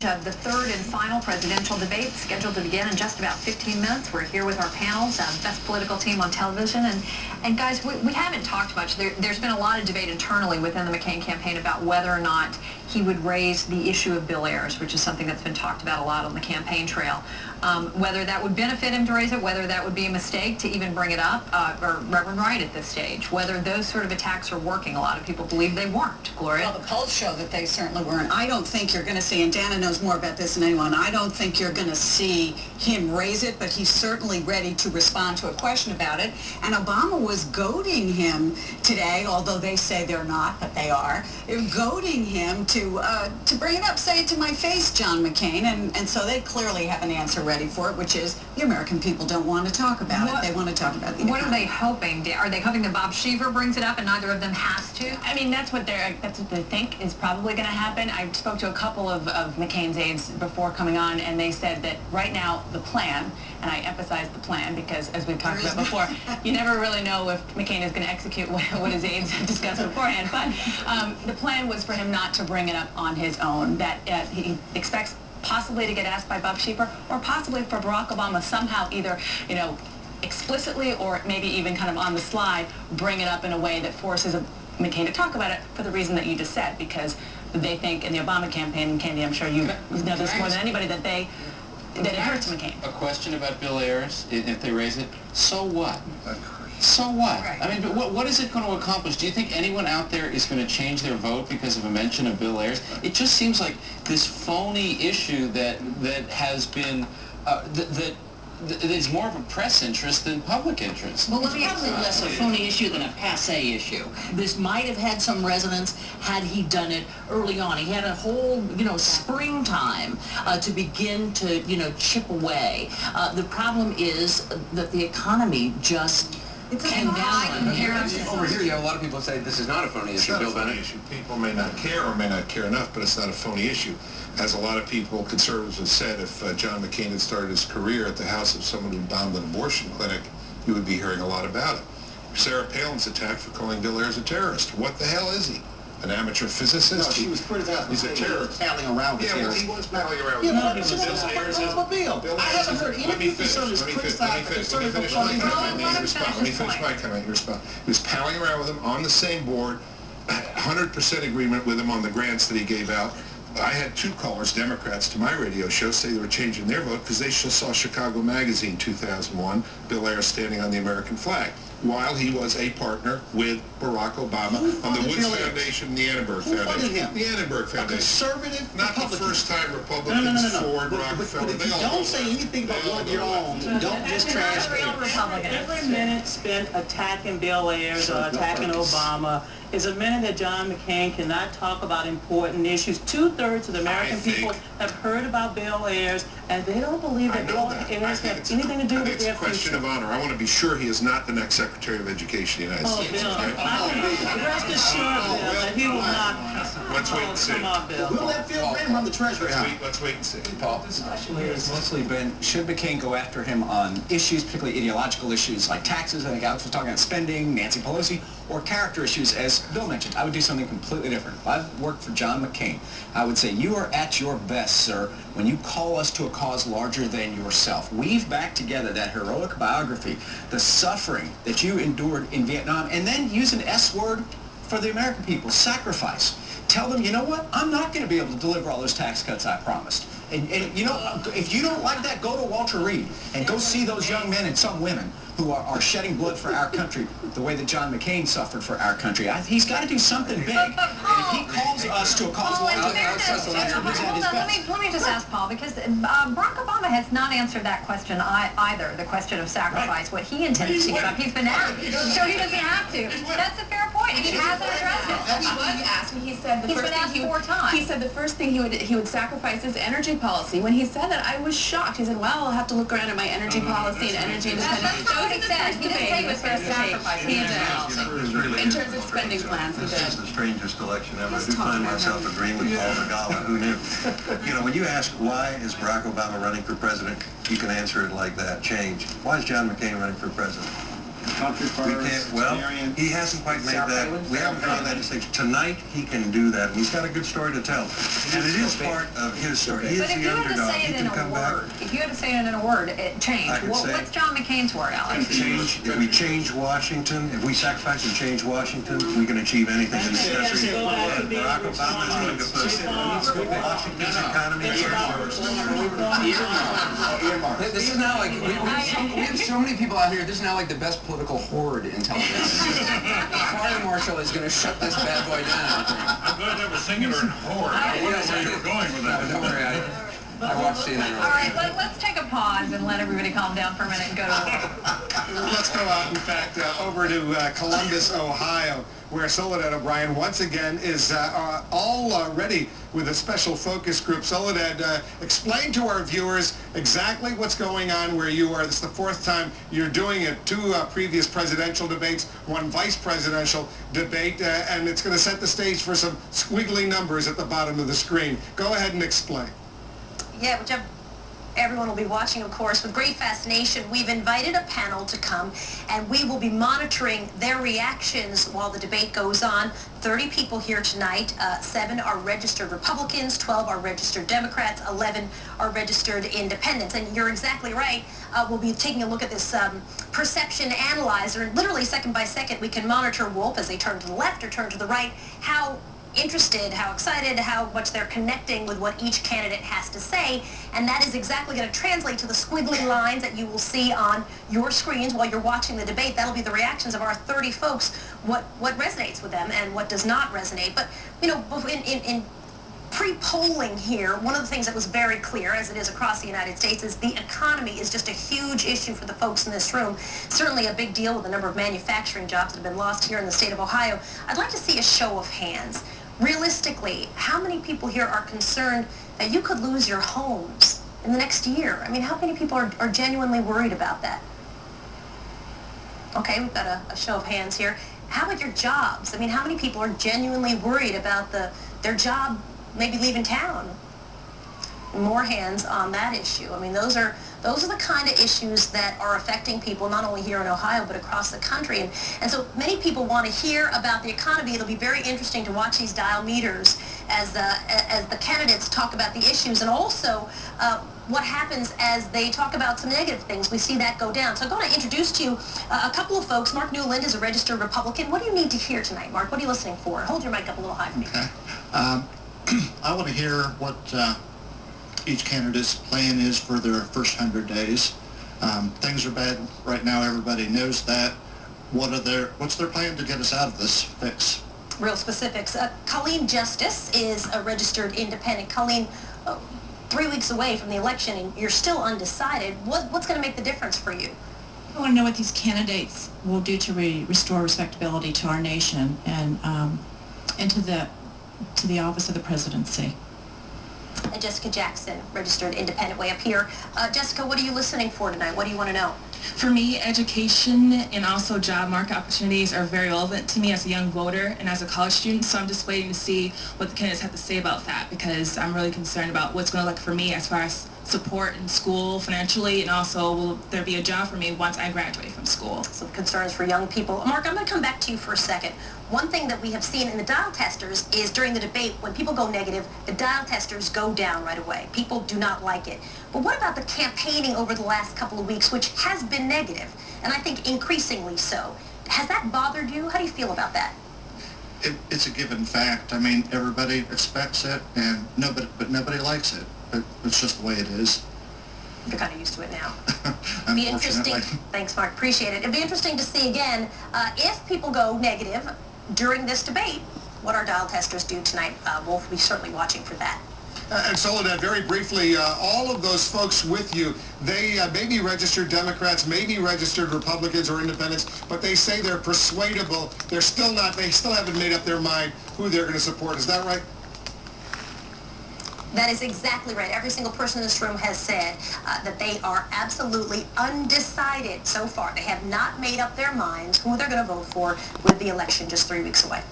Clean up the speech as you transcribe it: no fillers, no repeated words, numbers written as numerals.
Of the third and final presidential debate scheduled to begin in just about 15 minutes. We're here with our panels, best political team on television. And guys, we haven't talked much. There's been a lot of debate internally within the McCain campaign about whether or not he would raise the issue of Bill Ayers, which is something that's been talked about a lot on the campaign trail. Whether that would benefit him to raise it, whether that would be a mistake to even bring it up, or Reverend Wright at this stage, whether those sort of attacks are working. A lot of people believe they weren't. Gloria? Well, the polls show that they certainly weren't. I don't think you're going to see, and Dana knows more about this than anyone, I don't think you're going to see him raise it, but he's certainly ready to respond to a question about it. And Obama was goading him today, although they say they're not, but they are, goading him to bring it up, say it to my face, John McCain, and so they clearly have an answer ready for it, which is the American people don't want to talk about it. They want to talk about the economy. What are they hoping? Are they hoping that Bob Sheaver brings it up and neither of them has to? I mean, that's what they think is probably going to happen. I spoke to a couple of McCain's aides before coming on, and they said that right now the plan, and I emphasize the plan because, as we've talked about before, you never really know if McCain is going to execute what his aides have discussed beforehand. But the plan was for him not to bring it up on his own, that he expects possibly to get asked by Bob Sheaver, or possibly for Barack Obama somehow either, explicitly or maybe even kind of on the slide, bring it up in a way that forces McCain to talk about it for the reason that you just said, because they think in the Obama campaign, and Candy, I'm sure you know this more than anybody, that it hurts McCain. A question about Bill Ayers, if they raise it, so what? So what? Right. I mean, what is it going to accomplish? Do you think anyone out there is going to change their vote because of a mention of Bill Ayers? It just seems like this phony issue that has been, that is more of a press interest than public interest. Well, it's probably less a phony issue than a passé issue. This might have had some resonance had he done it early on. He had a whole, springtime to begin to, chip away. The problem is that the economy just came down. Over here, you have a lot of people say this is not a phony issue. Bill Bennett. People may not care or may not care enough, but it's not a phony issue. As a lot of people, conservatives have said, if John McCain had started his career at the house of someone who bombed an abortion clinic, you would be hearing a lot about it. Sarah Palin's attacked for calling Bill Ayers a terrorist. What the hell is he? An amateur physicist? No, she was criticized. He's a terrorist. Palling around with Well, he was palling around with Bill. Bill I haven't heard any conservatives criticize the conservative Let me finish my comment. He was palling around with him on the same board, 100% agreement with him on the grants that he gave out. I had two callers, Democrats, to my radio show say they were changing their vote because they saw Chicago Magazine 2001, Bill Ayers standing on the American flag, while he was a partner with Barack Obama on the Woods Foundation and the Annenberg Foundation. The Annenberg Foundation. Conservative Not Republican. The first time Republicans, Ford, Rockefeller, But if you don't say anything about what you're on, don't just trash Real Republican. Every minute spent attacking Bill Ayers or attacking Obama is a minute that John McCain cannot talk about important issues. 2/3 of the American people have heard about Bill Ayers, and they don't believe that Bill Ayers has anything to do with It's their a question future. of honor. I want to be sure he is not the next Secretary of Education of the United States. Bill, Okay? rest assured, Bill, that he will not. Let's wait and see. Come on, Bill. We'll let Phil Graham run the Treasury. Let's wait and see. Paul, the discussion here has mostly been, should McCain go after him on issues, particularly ideological issues like taxes, I think Alex was talking about spending, Nancy Pelosi, or character issues, as Bill mentioned. I would do something completely different. If I've worked for John McCain, I would say, you are at your best, sir, when you call us to a cause larger than yourself. Weave back together that heroic biography, the suffering that you endured in Vietnam, and then use an S word for the American people, sacrifice. Tell them, you know what, I'm not going to be able to deliver all those tax cuts I promised. And if you don't like that, go to Walter Reed and go see those young men and some women who are shedding blood for our country the way that John McCain suffered for our country. He's got to do something big. And if he calls us to a cause larger than ourselves, let me just ask Paul, because Barack Obama has not answered that question either, the question of sacrifice, what he intends to give up. He's been asked, so he doesn't have to. That's a fair point. He hasn't addressed it. He was asked, and he said the first thing he said the first thing he would sacrifice is energy policy. When he said that, I was shocked. He said, "Well, I'll have to look around at my energy policy and energy independence." He said. He didn't say it was going to sacrifice. He did. In terms of spending plans, he did. This is the strangest election ever. I do find myself agreeing with Paul Nagala. Who knew? When you ask why is Barack Obama running for president, you can answer it like that. Change. Why is John McCain running for president? Well, he hasn't quite made that. We haven't gone that stage. Tonight, he can do that, and he's got a good story to tell. And it is part of his story. He is the underdog. He can come back. If you had to say it in a word, change. What's John McCain's word, Alex? Change. If we change Washington, if we sacrifice and change Washington, we can achieve anything in this country. And Barack Obama is going to put Washington's economy first. This is now like, we have so many people out here, this is now like the best political horde in television. The fire marshal is going to shut this bad boy down. I'm glad that was singular and horde. I wonder where you were going with that. No, don't worry, I watched CNN earlier. All right, let's take a pause and let everybody calm down for a minute and go to work. Let's go out, in fact, over to Columbus, Ohio, where Soledad O'Brien once again is all ready with a special focus group. Soledad, explain to our viewers exactly what's going on where you are. This is the fourth time you're doing it. Two previous presidential debates, one vice presidential debate, and it's going to set the stage for some squiggly numbers at the bottom of the screen. Go ahead and explain. Yeah, which everyone will be watching, of course. With great fascination, we've invited a panel to come, and we will be monitoring their reactions while the debate goes on. 30 people here tonight. 7 are registered Republicans, 12 are registered Democrats, 11 are registered independents. And you're exactly right. We'll be taking a look at this perception analyzer, and literally second by second, we can monitor Wolf as they turn to the left or turn to the right, how interested, how excited, how much they're connecting with what each candidate has to say, and that is exactly going to translate to the squiggly lines that you will see on your screens while you're watching the debate. That'll be the reactions of our 30 folks, what resonates with them and what does not resonate. But, you know, in pre-polling here, one of the things that was very clear, as it is across the United States, is the economy is just a huge issue for the folks in this room. Certainly a big deal with the number of manufacturing jobs that have been lost here in the state of Ohio. I'd like to see a show of hands. Realistically, how many people here are concerned that you could lose your homes in the next year? I mean, how many people are genuinely worried about that? Okay, we've got a show of hands here. How about your jobs? I mean, how many people are genuinely worried about their job maybe leaving town? More hands on that issue. I mean, those are the kind of issues that are affecting people not only here in Ohio but across the country. And so many people want to hear about the economy. It'll be very interesting to watch these dial meters as the candidates talk about the issues, and also what happens as they talk about some negative things. We see that go down. So I'm going to introduce to you a couple of folks. Mark Newland is a registered Republican. What do you need to hear tonight, Mark? What are you listening for? Hold your mic up a little high for me. Okay. I want to hear what each candidate's plan is for their first 100 days. Things are bad right now. Everybody knows that. What's their plan to get us out of this fix? Real specifics. Colleen Justice is a registered independent. Colleen, 3 weeks away from the election, and you're still undecided. What's going to make the difference for you? I want to know what these candidates will do to restore respectability to our nation and to the office of the presidency. And Jessica Jackson, registered independent, way up here. Jessica, what are you listening for tonight? What do you want to know? For me, education and also job market opportunities are very relevant to me as a young voter and as a college student, so I'm just waiting to see what the candidates have to say about that, because I'm really concerned about what's going to look for me as far as support in school financially, and also will there be a job for me once I graduate from school. Some concerns for young people. Mark, I'm going to come back to you for a second. One thing that we have seen in the dial testers is during the debate, when people go negative, the dial testers go down right away. People do not like it. But what about the campaigning over the last couple of weeks, which has been negative, and I think increasingly so? Has that bothered you? How do you feel about that? It's a given fact. I mean, everybody expects it, and nobody likes it. But it's just the way it is. You're kind of used to it now. It'd be interesting. Thanks, Mark. Appreciate it. It'd be interesting to see again if people go negative during this debate, what our dial testers do tonight. We'll be certainly watching for that. And Soledad, very briefly, all of those folks with you, they may be registered Democrats, may be registered Republicans or independents, but they say they're persuadable. They're still not. They still haven't made up their mind who they're going to support. Is that right? That is exactly right. Every single person in this room has said that they are absolutely undecided so far. They have not made up their minds who they're going to vote for with the election just 3 weeks away.